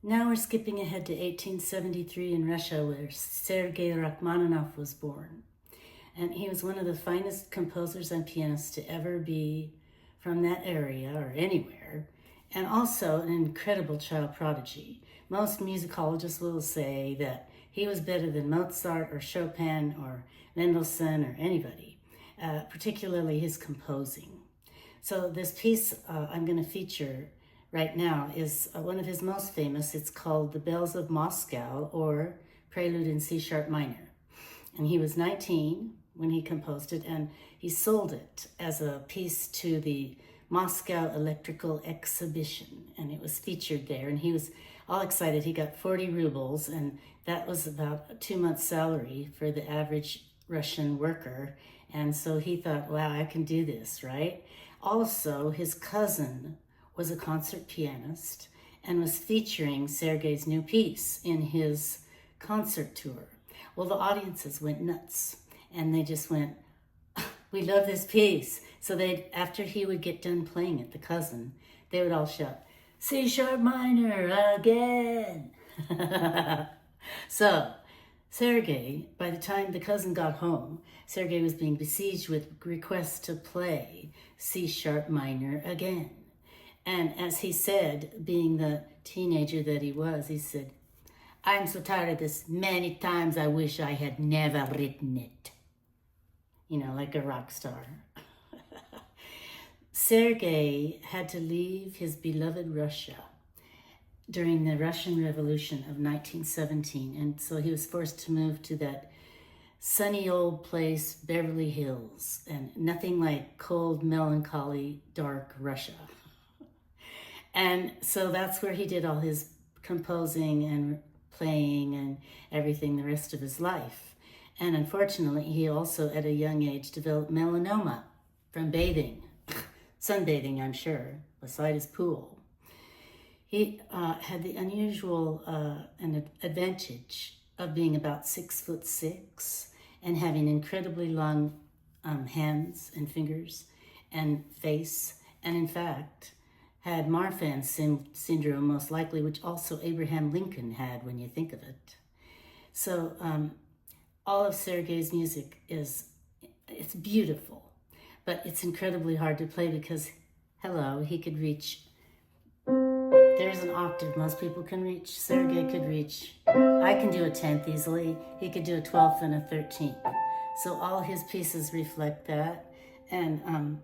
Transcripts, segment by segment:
Now we're skipping ahead to 1873 in Russia, where Sergei Rachmaninov was born. And he was one of the finest composers and pianists to ever be from that area or anywhere, and also an incredible child prodigy. Most musicologists will say that he was better than Mozart or Chopin or Mendelssohn or anybody, particularly his composing. So this piece I'm going to feature right now is one of his most famous. It's called The Bells of Moscow, or Prelude in C Sharp Minor. And he was 19 when he composed it, and he sold it as a piece to the Moscow Electrical Exhibition, and it was featured there, and he was all excited. He got 40 rubles, and that was about 2 months' salary for the average Russian worker, and so he thought, wow, I can do this, right? Also, his cousin was a concert pianist and was featuring Sergei's new piece in his concert tour. Well, the audiences went nuts, and they just went, we love this piece. So after he would get done playing it, the cousin, they would all shout, C sharp minor again. So Sergei, by the time the cousin got home, Sergei was being besieged with requests to play C sharp minor again. And as he said, being the teenager that he was, he said, I'm so tired of this. Many times I wish I had never written it. You know, like a rock star. Sergei had to leave his beloved Russia during the Russian Revolution of 1917, and so he was forced to move to that sunny old place, Beverly Hills, and nothing like cold, melancholy, dark Russia. And so that's where he did all his composing and playing and everything the rest of his life. And unfortunately, he also, at a young age, developed melanoma from bathing, sunbathing, I'm sure, beside his pool. He had the unusual advantage of being about 6'6" and having incredibly long hands and fingers and face, and in fact, had Marfan syndrome most likely, which also Abraham Lincoln had when you think of it. So all of Sergei's music it's beautiful, but it's incredibly hard to play because, hello, he could reach, there's an octave most people can reach. Sergei could reach, I can do a 10th easily. He could do a 12th and a 13th. So all his pieces reflect that. And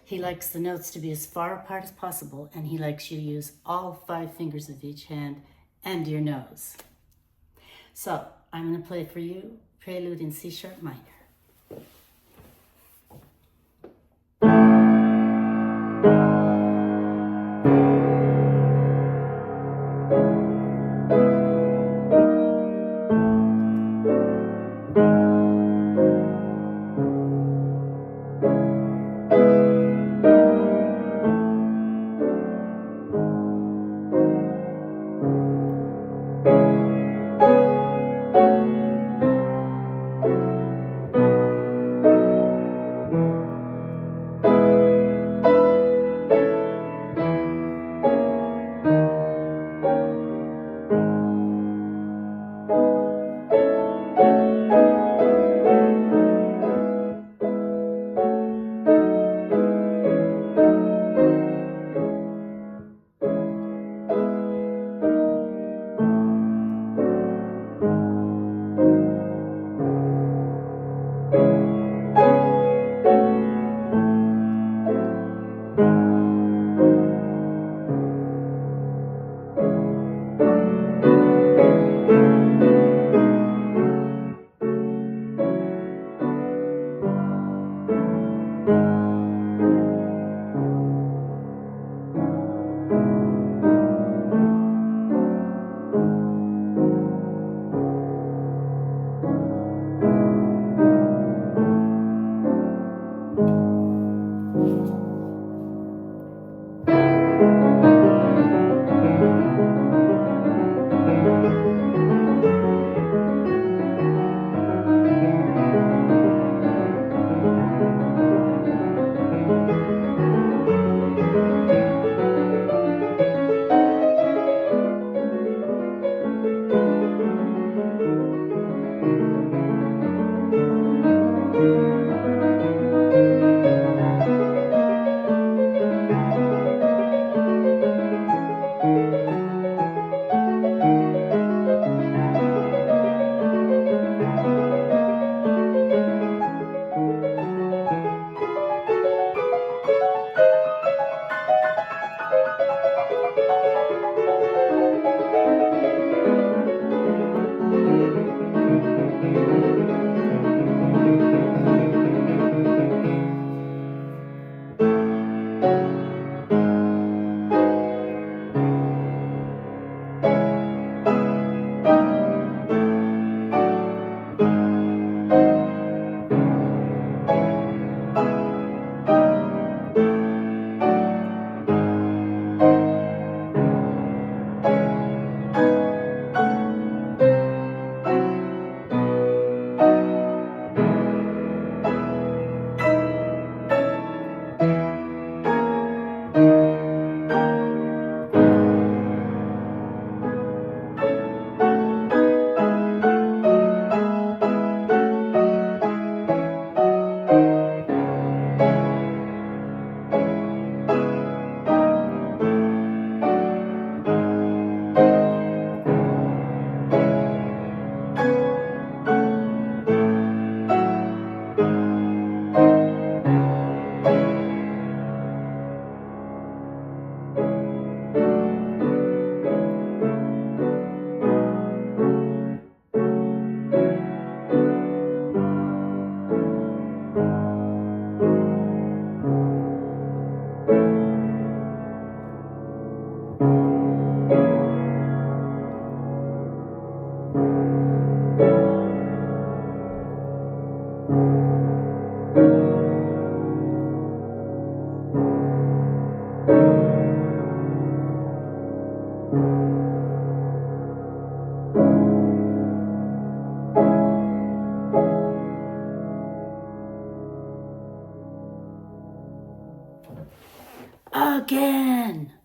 he likes the notes to be as far apart as possible, and he likes you to use all 5 fingers of each hand and your nose. So I'm going to play for you Prelude in C sharp minor. Again.